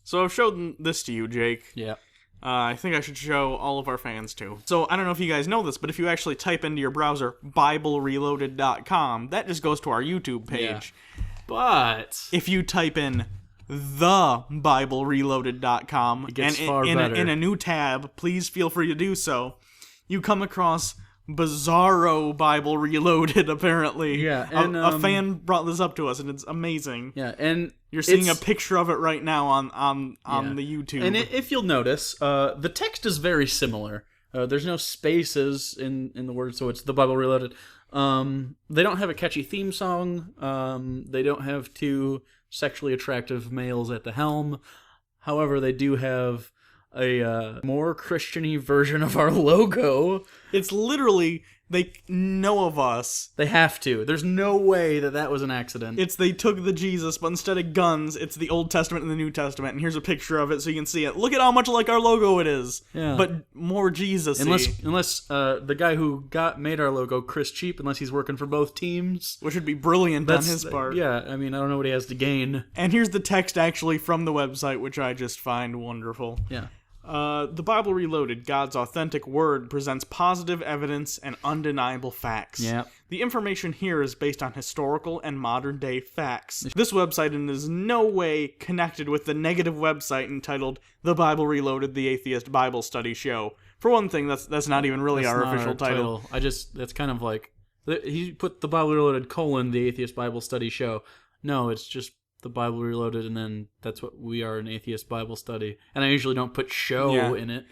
So I've showed this to you, Jake. Yeah. I think I should show all of our fans too. So I don't know if you guys know this, but if you actually type into your browser BibleReloaded.com, that just goes to our YouTube page. Yeah. But if you type in TheBibleReloaded.com it gets and far better. In a new tab, please feel free to do so, you come across Bizarro Bible Reloaded, apparently. Yeah, and a fan brought this up to us, and it's amazing. Yeah, and you're seeing a picture of it right now on the YouTube. And if you'll notice, the text is very similar. There's no spaces in the word, so it's The Bible Reloaded. They don't have a catchy theme song. They don't have two sexually attractive males at the helm. However, they do have a more Christian-y version of our logo. It's literally, they know of us. They have to. There's no way that was an accident. They took the Jesus, but instead of guns, it's the Old Testament and the New Testament, and here's a picture of it so you can see it. Look at how much like our logo it is. Yeah. But more Jesus-y. Unless the guy who made our logo, Chris Cheape, unless he's working for both teams. Which would be brilliant on his part. Yeah, I mean, I don't know what he has to gain. And here's the text actually from the website, which I just find wonderful. Yeah. The Bible Reloaded, God's authentic word, presents positive evidence and undeniable facts. Yeah. The information here is based on historical and modern-day facts. This website is no way connected with the negative website entitled The Bible Reloaded, the Atheist Bible Study Show. For one thing, that's not even really our official title. That's kind of like, he put The Bible Reloaded, the Atheist Bible Study Show. No, it's just The Bible Reloaded, and then that's what we are, an atheist Bible study. And I usually don't put show in it,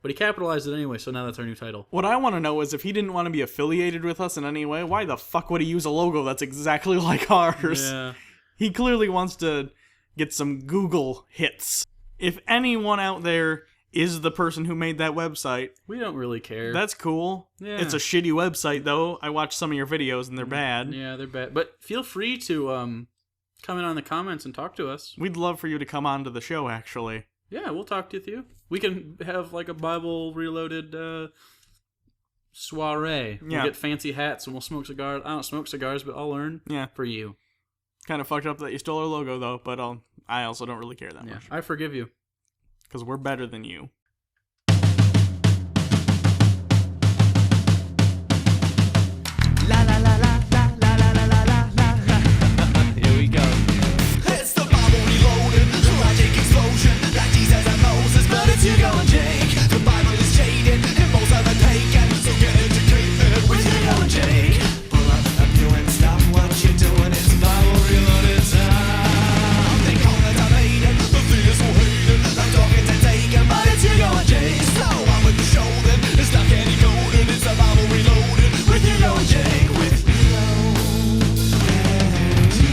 but he capitalized it anyway, so now that's our new title. What I want to know is if he didn't want to be affiliated with us in any way, why the fuck would he use a logo that's exactly like ours? Yeah. He clearly wants to get some Google hits. If anyone out there is the person who made that website, we don't really care. That's cool. Yeah. It's a shitty website, though. I watched some of your videos, and they're bad. Yeah, they're bad. But feel free to come in on the comments and talk to us. We'd love for you to come on to the show, actually. Yeah, we'll talk to you. We can have like a Bible Reloaded soiree. We'll get fancy hats and we'll smoke cigars. I don't smoke cigars, but I'll learn for you. Kind of fucked up that you stole our logo, though, but I also don't really care that much. I forgive you. Because we're better than you. La la la la la la la la la la. Here we go. It's the Bible Reloaded, the logic explosion, like Jesus and Moses, but it's Hugo and Jake. The Bible is jaded, and most of it taken, so get educated with Hugo and Jake. Pull up you and stop what you're doing, it's Bible Reloaded time. They call it debated, the theists will hate it, like talking to taken, but it's Hugo and Jake. So on with the show then, it's not getting golden, it's the Bible Reloaded with Hugo and Jake, with Hugo and Jake.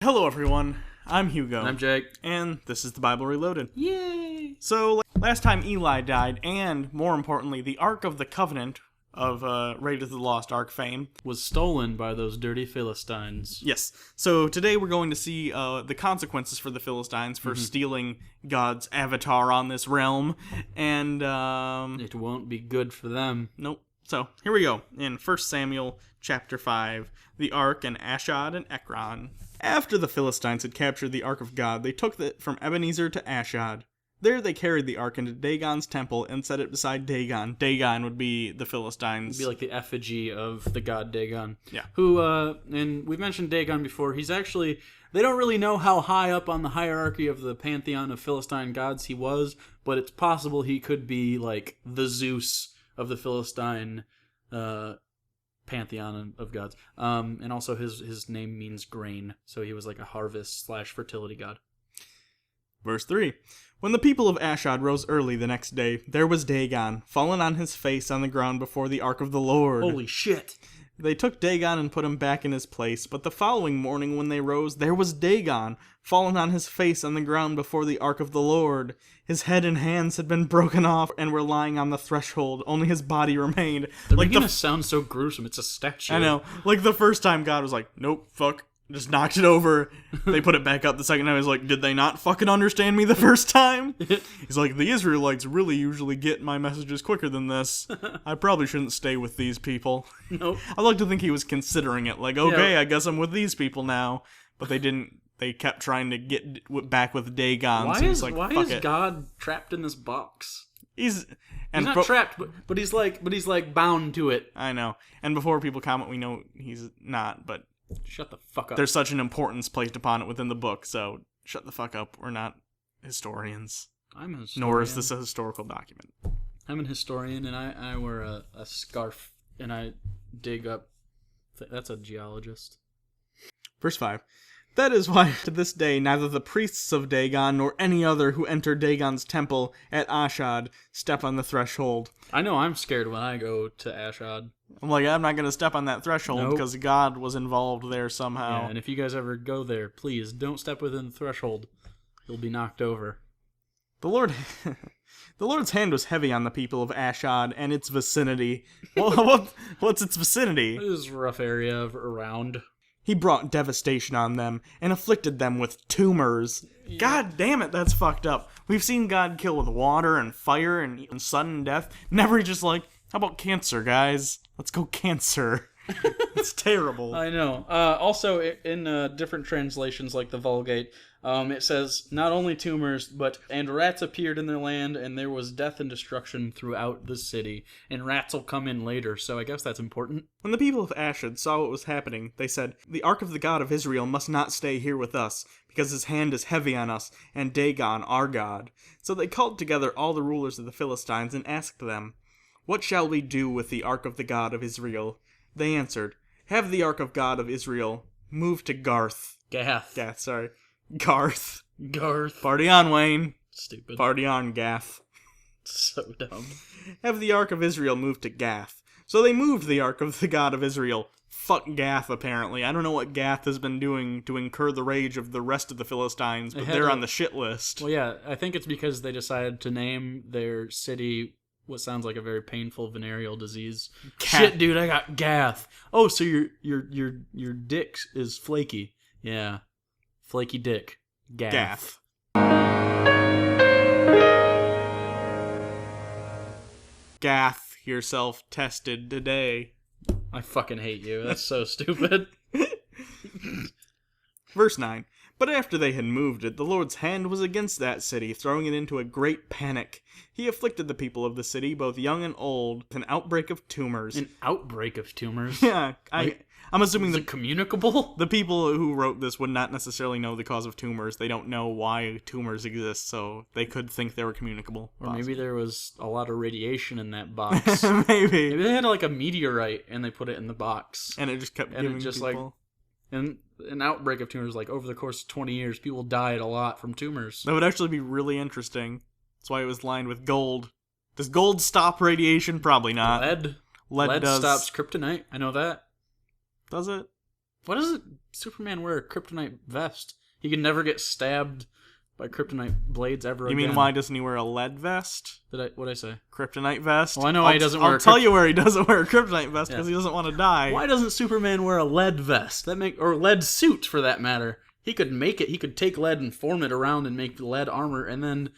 Hello, everyone. I'm Hugo. And I'm Jake. And this is the Bible Reloaded. Yay! So, last time Eli died, and, more importantly, the Ark of the Covenant of Raiders of the Lost Ark fame was stolen by those dirty Philistines. Yes. So, today we're going to see the consequences for the Philistines for stealing God's avatar on this realm. And, it won't be good for them. Nope. So, here we go. In 1 Samuel chapter 5, the Ark and Ashdod and Ekron. After the Philistines had captured the Ark of God, they took it from Ebenezer to Ashdod. There they carried the Ark into Dagon's temple and set it beside Dagon. Dagon would be the Philistines. It'd be like the effigy of the god Dagon. Yeah. Who, and we've mentioned Dagon before, he's actually, they don't really know how high up on the hierarchy of the pantheon of Philistine gods he was, but it's possible he could be like the Zeus of the Philistine pantheon of gods. And also his name means grain, so he was like a harvest/fertility god. Verse 3. When the people of Ashdod rose early the next day, there was Dagon, fallen on his face on the ground before the Ark of the Lord. Holy shit! They took Dagon and put him back in his place, but the following morning when they rose, there was Dagon, fallen on his face on the ground before the Ark of the Lord. His head and hands had been broken off and were lying on the threshold, only his body remained. They're making it sound so gruesome, it's a statue. I know. Like the first time God was like, nope, fuck, just knocked it over. They put it back up the second time. He's like, did they not fucking understand me the first time? He's like, the Israelites really usually get my messages quicker than this. I probably shouldn't stay with these people. Nope. I like to think he was considering it. Like, okay, I guess I'm with these people now. But they didn't. They kept trying to get back with Dagon. Why so is, like, why fuck is it. God trapped in this box? He's not trapped, but he's like bound to it. I know. And before people comment, we know he's not, but Shut the fuck up. there's such an importance placed upon it within the book, so shut the fuck up. We're not historians. I'm a historian. Nor is this a historical document. I'm an historian, and I wear a scarf, and I dig up... That's a geologist. Verse 5. That is why, to this day, neither the priests of Dagon nor any other who enter Dagon's temple at Ashad step on the threshold. I know I'm scared when I go to Ashad. I'm like, I'm not going to step on that threshold Nope. because God was involved there somehow. Yeah, and if you guys ever go there, please don't step within the threshold. You'll be knocked over. The Lord's hand was heavy on the people of Ashad and its vicinity. What's its vicinity? This is a rough area around. He brought devastation on them and afflicted them with tumors. Yeah. God damn it, that's fucked up. We've seen God kill with water and fire and even sudden death. Never just like, how about cancer, guys? Let's go cancer. It's terrible. I know. Also, in different translations like the Vulgate, it says, not only tumors, and rats appeared in their land, and there was death and destruction throughout the city. And rats will come in later, so I guess that's important. When the people of Ashad saw what was happening, they said, the ark of the God of Israel must not stay here with us, because his hand is heavy on us, and Dagon, our God. So they called together all the rulers of the Philistines and asked them, what shall we do with the ark of the God of Israel? They answered, have the ark of God of Israel move to Garth. Garth. Party on, Wayne. Stupid. Party on, Gath. So dumb. Have the ark of Israel move to Gath. So they moved the ark of the God of Israel. Fuck Gath, apparently. I don't know what Gath has been doing to incur the rage of the rest of the Philistines, but they're on the shit list. Well, yeah, I think it's because they decided to name their city what sounds like a very painful venereal disease. Shit, dude, I got Gath. Oh, so your dick is flaky. Yeah. Flaky dick. Gath. Gath yourself tested today. I fucking hate you. That's so stupid. Verse 9. But after they had moved it, the Lord's hand was against that city, throwing it into a great panic. He afflicted the people of the city, both young and old, with an outbreak of tumors. An outbreak of tumors? Yeah, I'm assuming is it communicable? The people who wrote this would not necessarily know the cause of tumors. They don't know why tumors exist, so they could think they were communicable. Or maybe there was a lot of radiation in that box. Maybe they had like a meteorite and they put it in the box. And it just kept giving people... And an outbreak of tumors, like over the course of 20 years, people died a lot from tumors. That would actually be really interesting. That's why it was lined with gold. Does gold stop radiation? Probably not. Lead does. Stops kryptonite. I know that. Does it? Why does Superman wear a kryptonite vest? He can never get stabbed by kryptonite blades ever again. You mean why doesn't he wear a lead vest? What'd I say? Kryptonite vest? Well, I know why he doesn't wear I'll tell you where he doesn't wear a kryptonite vest, because he doesn't want to die. Why doesn't Superman wear a lead vest? Or lead suit, for that matter. He could make it. He could take lead and form it around and make lead armor, and then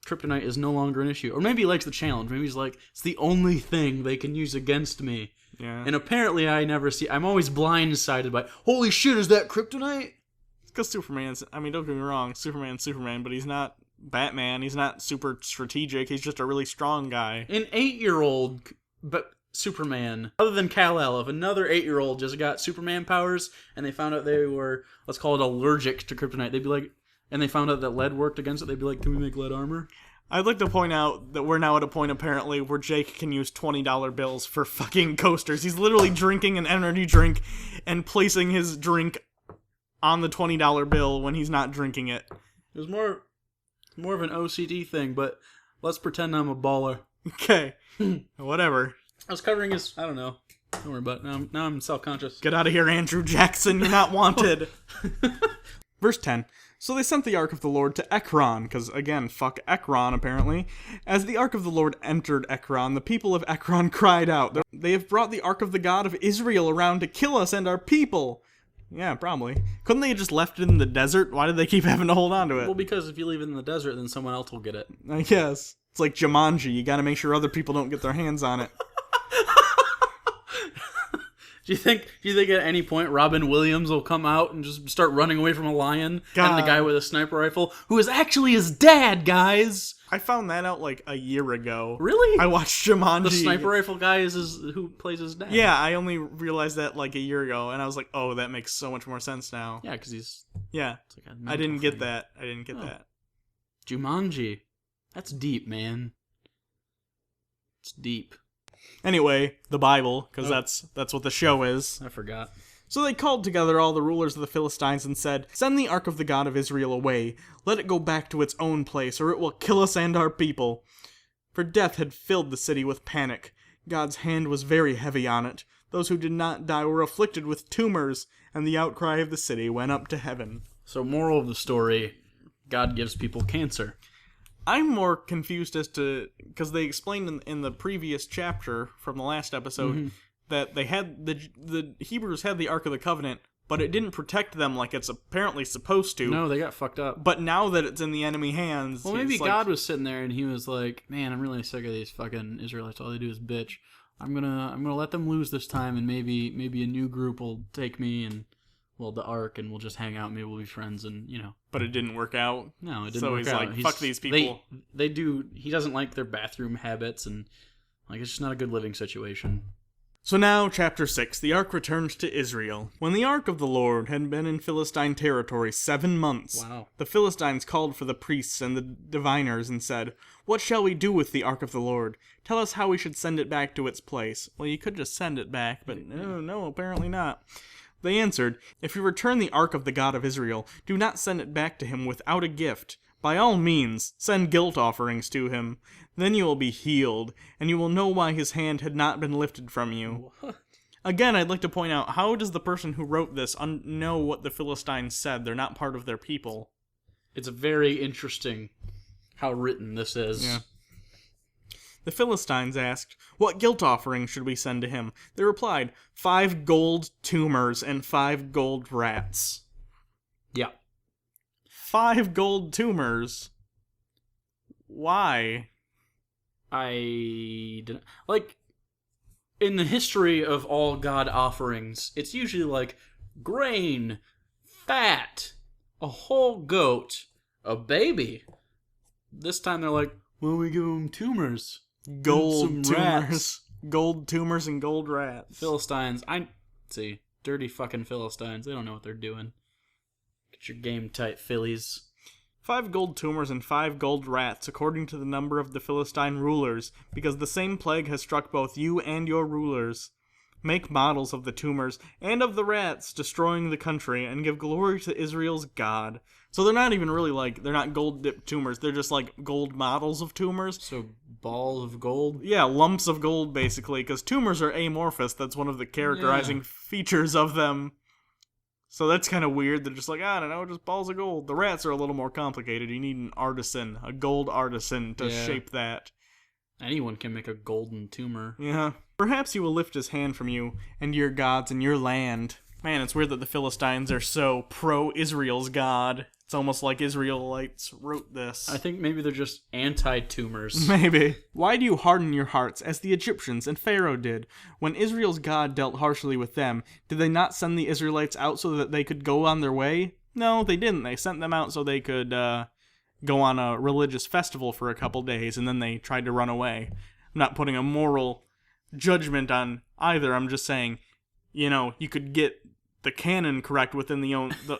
kryptonite is no longer an issue. Or maybe he likes the challenge. Maybe he's like, it's the only thing they can use against me. Yeah. And apparently I'm always blindsided by, holy shit, is that kryptonite? It's because Superman's, don't get me wrong, Superman's Superman, but he's not Batman. He's not super strategic. He's just a really strong guy. An 8-year-old, but Superman, other than Kal-El, if another 8-year-old just got Superman powers and they found out they were, let's call it allergic to kryptonite, they'd be like, and they found out that lead worked against it, they'd be like, can we make lead armor? I'd like to point out that we're now at a point, apparently, where Jake can use $20 bills for fucking coasters. He's literally drinking an energy drink and placing his drink on the $20 bill when he's not drinking it. It was more of an OCD thing, but let's pretend I'm a baller. Okay. Whatever. I was covering his, I don't know. Don't worry about it. Now I'm self-conscious. Get out of here, Andrew Jackson. You're not wanted. Verse 10. So they sent the ark of the Lord to Ekron, because, again, fuck Ekron, apparently. As the ark of the Lord entered Ekron, the people of Ekron cried out, they have brought the ark of the God of Israel around to kill us and our people. Yeah, probably. Couldn't they have just left it in the desert? Why did they keep having to hold on to it? Well, because if you leave it in the desert, then someone else will get it. I guess. It's like Jumanji. You gotta make sure other people don't get their hands on it. Do you think at any point Robin Williams will come out and just start running away from a lion God. and the guy with a sniper rifle, who is actually his dad, guys? I found that out like a year ago. Really? I watched Jumanji. The sniper rifle guy is who plays his dad. Yeah, I only realized that like a year ago, and I was like, oh, that makes so much more sense now. Yeah, because he's... Yeah. It's like I didn't get that. I didn't get that. Jumanji. That's deep, man. It's deep. Anyway, the Bible, because that's what the show is. I forgot. So they called together all the rulers of the Philistines and said, "Send the ark of the God of Israel away. Let it go back to its own place, or it will kill us and our people." For death had filled the city with panic. God's hand was very heavy on it. Those who did not die were afflicted with tumors, and the outcry of the city went up to heaven. So moral of the story, God gives people cancer. I'm more confused as to, because they explained in the previous chapter from the last episode that they had the Hebrews had the Ark of the Covenant, but it didn't protect them like it's apparently supposed to. No, they got fucked up. But now that it's in the enemy hands, Well, maybe God was sitting there and he was like, "Man, I'm really sick of these fucking Israelites. All they do is bitch. I'm gonna let them lose this time, and maybe a new group will take me and." Well, the Ark, and we'll just hang out. Maybe we'll be friends, and But it didn't work out. No, it didn't so work he's out. like, "Fuck these people." They do. He doesn't like their bathroom habits, and like it's just not a good living situation. So now, chapter 6, the Ark returned to Israel. When the Ark of the Lord had been in Philistine territory 7 months, Wow. the Philistines called for the priests and the diviners and said, "What shall we do with the Ark of the Lord? Tell us how we should send it back to its place." Well, you could just send it back, but no, apparently not. They answered, "If you return the Ark of the God of Israel, do not send it back to him without a gift. By all means, send guilt offerings to him. Then you will be healed, and you will know why his hand had not been lifted from you." What? Again, I'd like to point out, how does the person who wrote this know what the Philistines said? They're not part of their people. It's very interesting how written this is. Yeah. The Philistines asked, "What guilt offering should we send to him?" They replied, 5 gold tumors and 5 gold rats. Yeah. 5 gold tumors? Why? I didn't like in the history of all God offerings, it's usually like grain, fat, a whole goat, a baby. This time they're like, "Well, we give them tumors, Gold some tumors. rats." Gold tumors and gold rats. Philistines. See, dirty fucking Philistines. They don't know what they're doing. Get your game tight, Phillies. 5 gold tumors and 5 gold rats, according to the number of the Philistine rulers, because the same plague has struck both you and your rulers. Make models of the tumors and of the rats, destroying the country, and give glory to Israel's God. So they're not even really they're not gold-dipped tumors, they're just gold models of tumors. So, balls of gold? Yeah, lumps of gold, basically, because tumors are amorphous. That's one of the characterizing features of them. So that's kind of weird. They're just I don't know, just balls of gold. The rats are a little more complicated. You need an artisan, a gold artisan, to shape that. Anyone can make a golden tumor. Yeah. Perhaps he will lift his hand from you and your gods and your land. Man, it's weird that the Philistines are so pro-Israel's God. It's almost like Israelites wrote this. I think maybe they're just anti-tumors. Maybe. Why do you harden your hearts as the Egyptians and Pharaoh did? When Israel's God dealt harshly with them, did they not send the Israelites out so that they could go on their way? No, they didn't. They sent them out so they could go on a religious festival for a couple days, and then they tried to run away. I'm not putting a moral judgment on either. I'm just saying, you could get the canon correct within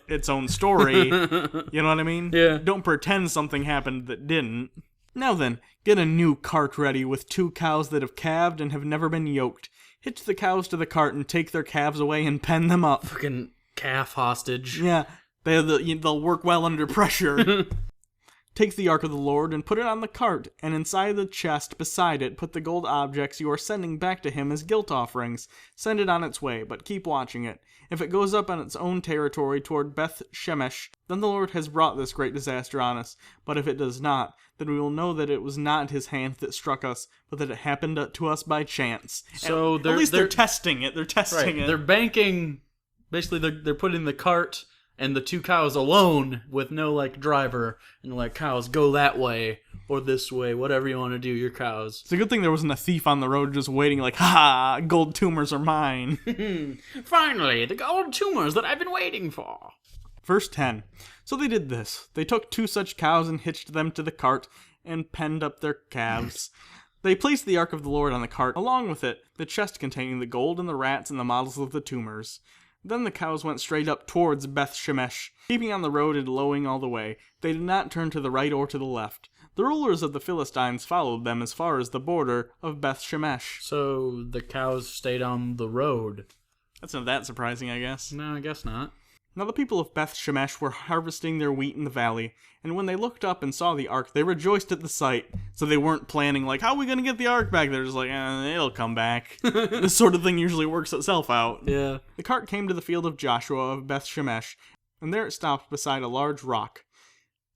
its own story. You know what I mean? Yeah. Don't pretend something happened that didn't. Now then, get a new cart ready with 2 cows that have calved and have never been yoked. Hitch the cows to the cart and take their calves away and pen them up. Fucking calf hostage. Yeah, they'll work well under pressure. Take the Ark of the Lord and put it on the cart, and inside the chest beside it put the gold objects you are sending back to him as guilt offerings. Send it on its way, but keep watching it. If it goes up on its own territory toward Beth Shemesh, then the Lord has brought this great disaster on us. But if it does not, then we will know that it was not his hand that struck us, but that it happened to us by chance. So at least they're testing it. They're testing it. They're banking Basically, they're putting the cart and the 2 cows alone with no, like, driver. And they're like, cows, go that way or this way, whatever you want to do, your cows. It's a good thing there wasn't a thief on the road just waiting like, ha, gold tumors are mine. Finally, the gold tumors that I've been waiting for. Verse 10. So they did this. They took 2 such cows and hitched them to the cart and penned up their calves. They placed the Ark of the Lord on the cart, along with it, the chest containing the gold and the rats and the models of the tumors. Then the cows went straight up towards Beth Shemesh, keeping on the road and lowing all the way. They did not turn to the right or to the left. The rulers of the Philistines followed them as far as the border of Beth Shemesh. So the cows stayed on the road. That's not that surprising, I guess. No, I guess not. Now the people of Beth Shemesh were harvesting their wheat in the valley, and when they looked up and saw the ark, they rejoiced at the sight. So they weren't planning, like, how are we going to get the ark back? They're just like, it'll come back. This sort of thing usually works itself out. Yeah. The cart came to the field of Joshua of Beth Shemesh, and there it stopped beside a large rock.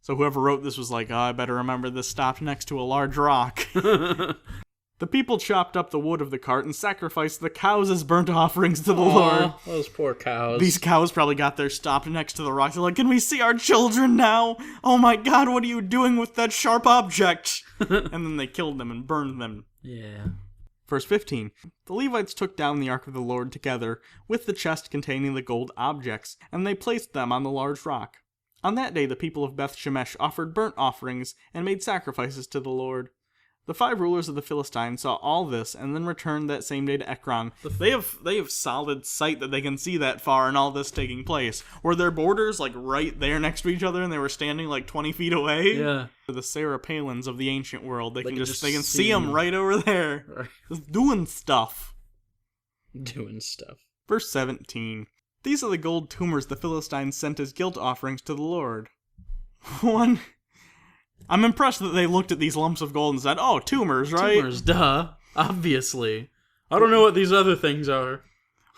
So whoever wrote this was like, I better remember this stopped next to a large rock. The people chopped up the wood of the cart and sacrificed the cows as burnt offerings to the Lord. Those poor cows. These cows probably got there stopped next to the rock. They're like, can we see our children now? Oh my god, what are you doing with that sharp object? And then they killed them and burned them. Yeah. Verse 15. The Levites took down the ark of the Lord together with the chest containing the gold objects, and they placed them on the large rock. On that day the people of Beth Shemesh offered burnt offerings and made sacrifices to the Lord. The 5 rulers of the Philistines saw all this and then returned that same day to Ekron. They have solid sight that they can see that far and all this taking place. Were their borders like right there next to each other and they were standing like 20 feet away? Yeah. The Sarah Palins of the ancient world. They can see see them right over there. Right. Just doing stuff. Doing stuff. Verse 17. These are the gold tumors the Philistines sent as guilt offerings to the Lord. I'm impressed that they looked at these lumps of gold and said, oh, tumors, right? Tumors, duh. Obviously. I don't know what these other things are.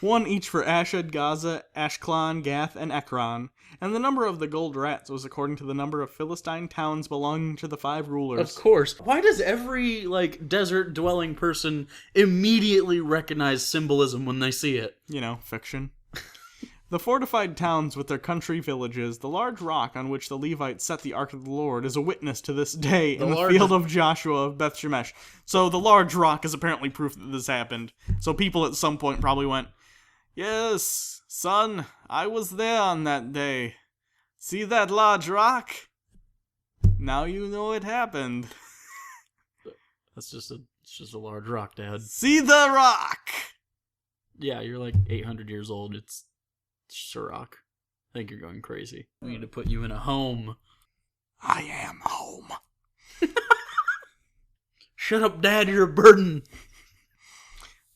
1 each for Ashdod, Gaza, Ashkelon, Gath, and Ekron. And the number of the gold rats was according to the number of Philistine towns belonging to the 5 rulers. Of course. Why does every, desert-dwelling person immediately recognize symbolism when they see it? Fiction. The fortified towns with their country villages, the large rock on which the Levites set the Ark of the Lord is a witness to this day in the field of Joshua of Beth Shemesh. So the large rock is apparently proof that this happened. So people at some point probably went, yes, son, I was there on that day. See that large rock? Now you know it happened. It's just a large rock, Dad. See the rock! Yeah, you're like 800 years old. It's just a rock. I think you're going crazy. We need to put you in a home. I am home. Shut up, Dad, you're a burden.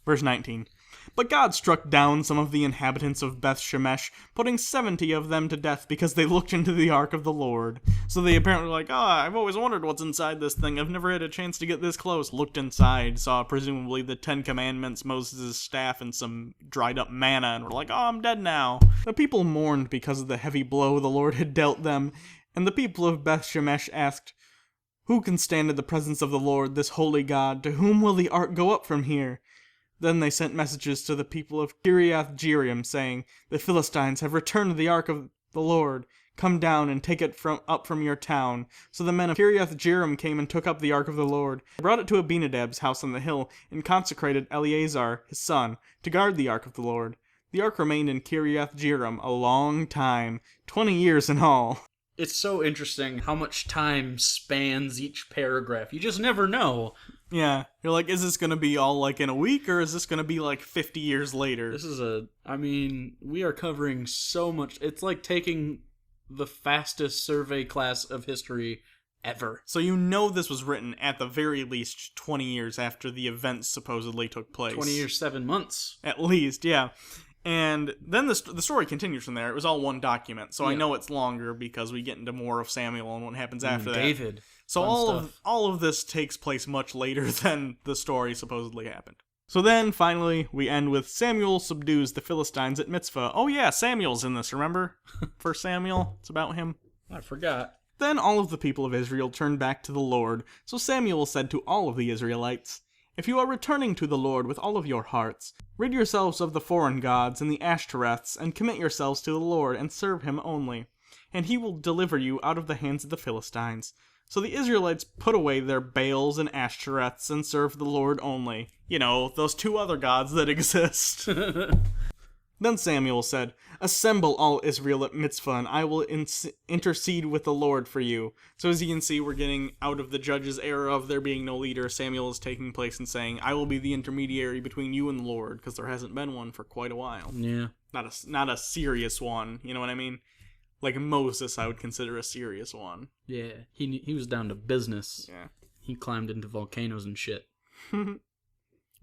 Verse 19. But God struck down some of the inhabitants of Beth Shemesh, putting 70 of them to death because they looked into the ark of the Lord. So they apparently were like, I've always wondered what's inside this thing. I've never had a chance to get this close. Looked inside, saw presumably the 10 Commandments, Moses' staff, and some dried up manna, and were like, I'm dead now. The people mourned because of the heavy blow the Lord had dealt them, and the people of Beth Shemesh asked, who can stand in the presence of the Lord, this holy God? To whom will the ark go up from here? Then they sent messages to the people of Kiriath Jearim, saying, the Philistines have returned the ark of the Lord. Come down and take it up from your town. So the men of Kiriath Jearim came and took up the ark of the Lord. They brought it to Abinadab's house on the hill, and consecrated Eleazar, his son, to guard the ark of the Lord. The ark remained in Kiriath Jearim a long time, 20 years in all. It's so interesting how much time spans each paragraph. You just never know. Yeah, you're like, is this going to be all in a week, or is this going to be 50 years later? This is we are covering so much. It's like taking the fastest survey class of history ever. So this was written at the very least 20 years after the events supposedly took place. 20 years, 7 months. At least, yeah. And then the story continues from there. It was all one document, so yeah. I know it's longer because we get into more of Samuel and what happens after that. David. So all of this takes place much later than the story supposedly happened. So then, finally, we end with Samuel subdues the Philistines at Mitzvah. Oh yeah, Samuel's in this, remember? 1 Samuel, it's about him. I forgot. Then all of the people of Israel turned back to the Lord. So Samuel said to all of the Israelites, If you are returning to the Lord with all of your hearts, rid yourselves of the foreign gods and the Ashtoreths, and commit yourselves to the Lord, and serve him only. And he will deliver you out of the hands of the Philistines. So the Israelites put away their Baals and Ashtoreths, and served the Lord only. You know, those two other gods that exist. Then Samuel said, "Assemble all Israel at Mitzvah, and I will intercede with the Lord for you." So as you can see, we're getting out of the judges' era of there being no leader. Samuel is taking place and saying, "I will be the intermediary between you and the Lord," because there hasn't been one for quite a while. Yeah. Not a serious one, you know what I mean? Like Moses, I would consider a serious one. Yeah. He was down to business. Yeah. He climbed into volcanoes and shit.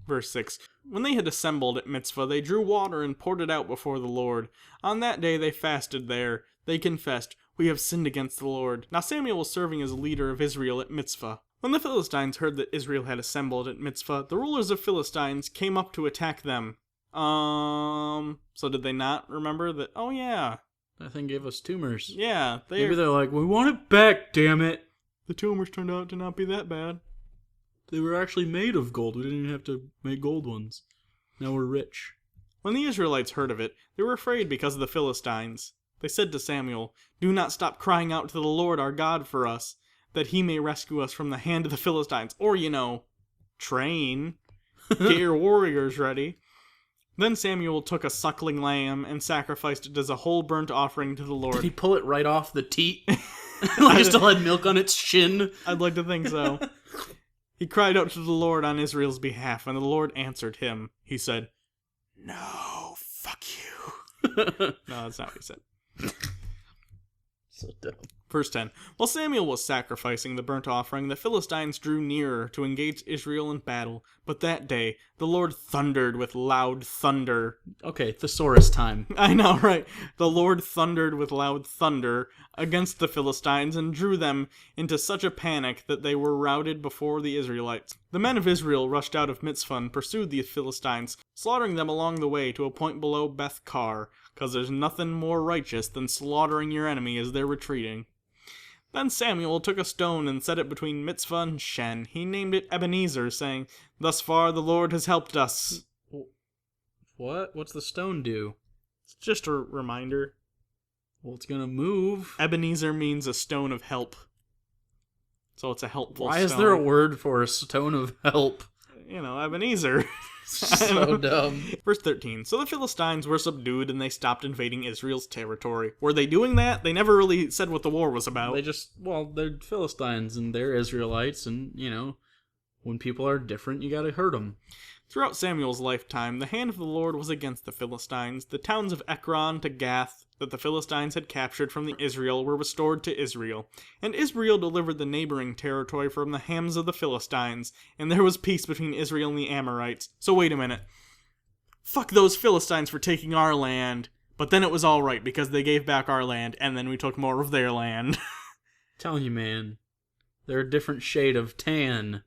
Verse 6, When they had assembled at Mitzvah, they drew water and poured it out before the Lord. On that day they fasted there. They confessed, "We have sinned against the Lord." Now Samuel was serving as leader of Israel at Mitzvah. When the Philistines heard that Israel had assembled at Mitzvah, the rulers of Philistines came up to attack them. So did they not remember that? Oh yeah. That thing gave us tumors. Yeah. Maybe they're like, we want it back, damn it. The tumors turned out to not be that bad. They were actually made of gold. We didn't even have to make gold ones. Now we're rich. When the Israelites heard of it, they were afraid because of the Philistines. They said to Samuel, "Do not stop crying out to the Lord our God for us, that he may rescue us from the hand of the Philistines." Or, train. Get your warriors ready. Then Samuel took a suckling lamb and sacrificed it as a whole burnt offering to the Lord. Did he pull it right off the teat? Like it still had milk on its shin? I'd like to think so. He cried out to the Lord on Israel's behalf, and the Lord answered him. He said, "No, fuck you." No, that's not what he said. So dumb. Verse 10. While Samuel was sacrificing the burnt offering, the Philistines drew nearer to engage Israel in battle. But that day, the Lord thundered with loud thunder. Okay, thesaurus time. I know, right? The Lord thundered with loud thunder against the Philistines and drew them into such a panic that they were routed before the Israelites. The men of Israel rushed out of Mitzvah and pursued the Philistines, slaughtering them along the way to a point below Beth-kar, because there's nothing more righteous than slaughtering your enemy as they're retreating. Then Samuel took a stone and set it between Mitzvah and Shen. He named it Ebenezer, saying, "Thus far the Lord has helped us." What? What's the stone do? It's just a reminder. Well, it's gonna move. Ebenezer means a stone of help. So it's a helpful Why stone. is there a word for a stone of help? Ebenezer. So dumb. Verse 13. So the Philistines were subdued and they stopped invading Israel's territory. Were they doing that? They never really said what the war was about. They're Philistines and they're Israelites, and, when people are different, you gotta hurt them. Throughout Samuel's lifetime, the hand of the Lord was against the Philistines. The towns of Ekron to Gath that the Philistines had captured from the Israel were restored to Israel. And Israel delivered the neighboring territory from the hands of the Philistines, and there was peace between Israel and the Amorites. So wait a minute. Fuck those Philistines for taking our land, but then it was alright because they gave back our land, and then we took more of their land. Telling you, man, they're a different shade of tan.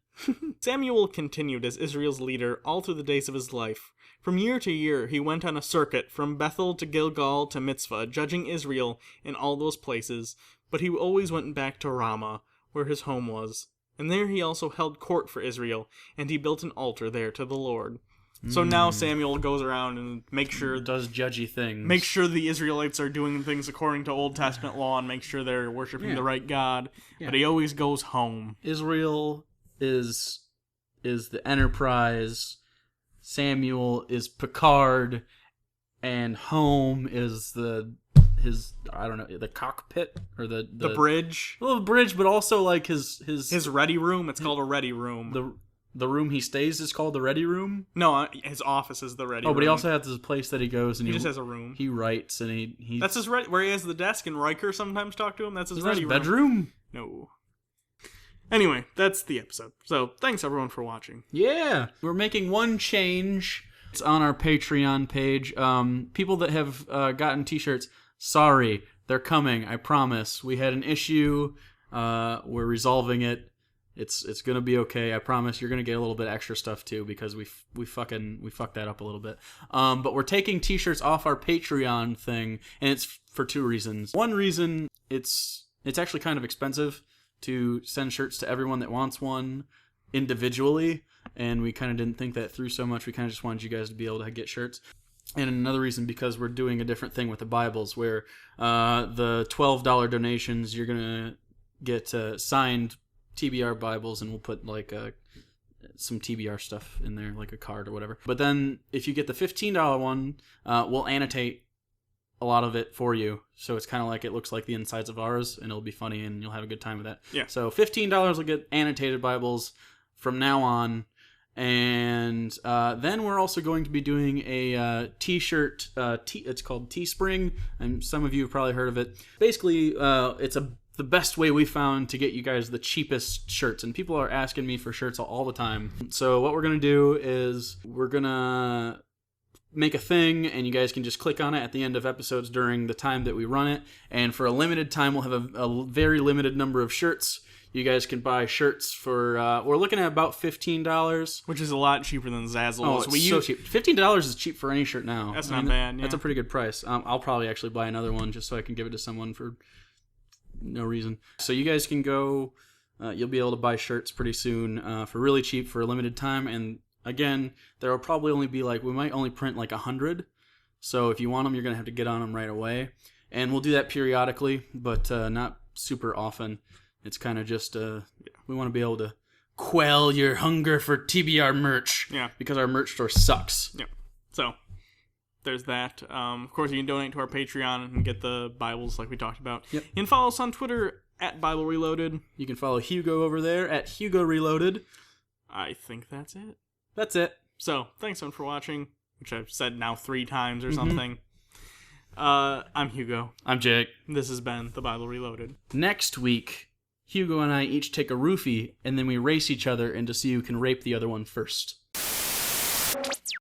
Samuel continued as Israel's leader all through the days of his life. From year to year, he went on a circuit from Bethel to Gilgal to Mitzvah, judging Israel in all those places, but he always went back to Ramah, where his home was. And there he also held court for Israel, and he built an altar there to the Lord. So now Samuel goes around and Does judgy things. Make sure the Israelites are doing things according to Old Testament law and make sure they're worshiping the right God. Yeah. But he always goes home. Israel is the Enterprise, Samuel is Picard, and home is the cockpit or the bridge. Well, the bridge, but also like his ready room. It's called a ready room. The room he stays is called the ready room? No, his office is the ready room. Oh, but he also has this place that he goes and he just has a room. He writes and he that's his where he has the desk and Riker sometimes talk to him. That's his ready room. Bedroom? No. Anyway, that's the episode. So, thanks everyone for watching. Yeah! We're making one change. It's on our Patreon page. People that have gotten t-shirts, sorry, they're coming, I promise. We had an issue. We're resolving it. It's gonna be okay. I promise. You're gonna get a little bit extra stuff too because we fucked that up a little bit. But we're taking t-shirts off our Patreon thing, and it's for two reasons. One reason, it's actually kind of expensive to send shirts to everyone that wants one individually. and we kind of didn't think that through so much. We kind of just wanted you guys to be able to get shirts. And another reason, because we're doing a different thing with the Bibles, where the $12 donations, you're going to get signed TBR Bibles, and we'll put like some TBR stuff in there, like a card or whatever. But then if you get the $15 one, we'll annotate a lot of it for you, so it's kind of like it looks like the insides of ours, and it'll be funny, and you'll have a good time with that. Yeah. So $15 will get annotated Bibles from now on, and then we're also going to be doing a T-shirt. It's called Teespring, and some of you have probably heard of it. Basically, it's the best way we found to get you guys the cheapest shirts, and people are asking me for shirts all the time. So what we're gonna do is we're gonna make a thing, and you guys can just click on it at the end of episodes during the time that we run it, and for a limited time we'll have a very limited number of shirts. You guys can buy shirts for we're looking at about $15, which is a lot cheaper than Zazzle's. Oh, it's so cheap. $15 is cheap for any shirt now. That's not bad. Yeah. That's a pretty good price. I'll probably actually buy another one just so I can give it to someone for no reason. So you guys can go. You'll be able to buy shirts pretty soon for really cheap for a limited time. And again, there will probably only be we might only print 100. So if you want them, you're gonna have to get on them right away. And we'll do that periodically, but not super often. It's kind of just we want to be able to quell your hunger for TBR merch. Yeah. Because our merch store sucks. Yeah. So there's that. Of course, you can donate to our Patreon and get the Bibles like we talked about. Yep. You can follow us on Twitter at Bible Reloaded. You can follow Hugo over there at Hugo Reloaded. I think that's it. That's it. So thanks everyone for watching, which I've said now 3 times or something. I'm Hugo. I'm Jake. This has been the Bible Reloaded. Next week, Hugo and I each take a roofie, and then we race each other and to see who can rape the other one first.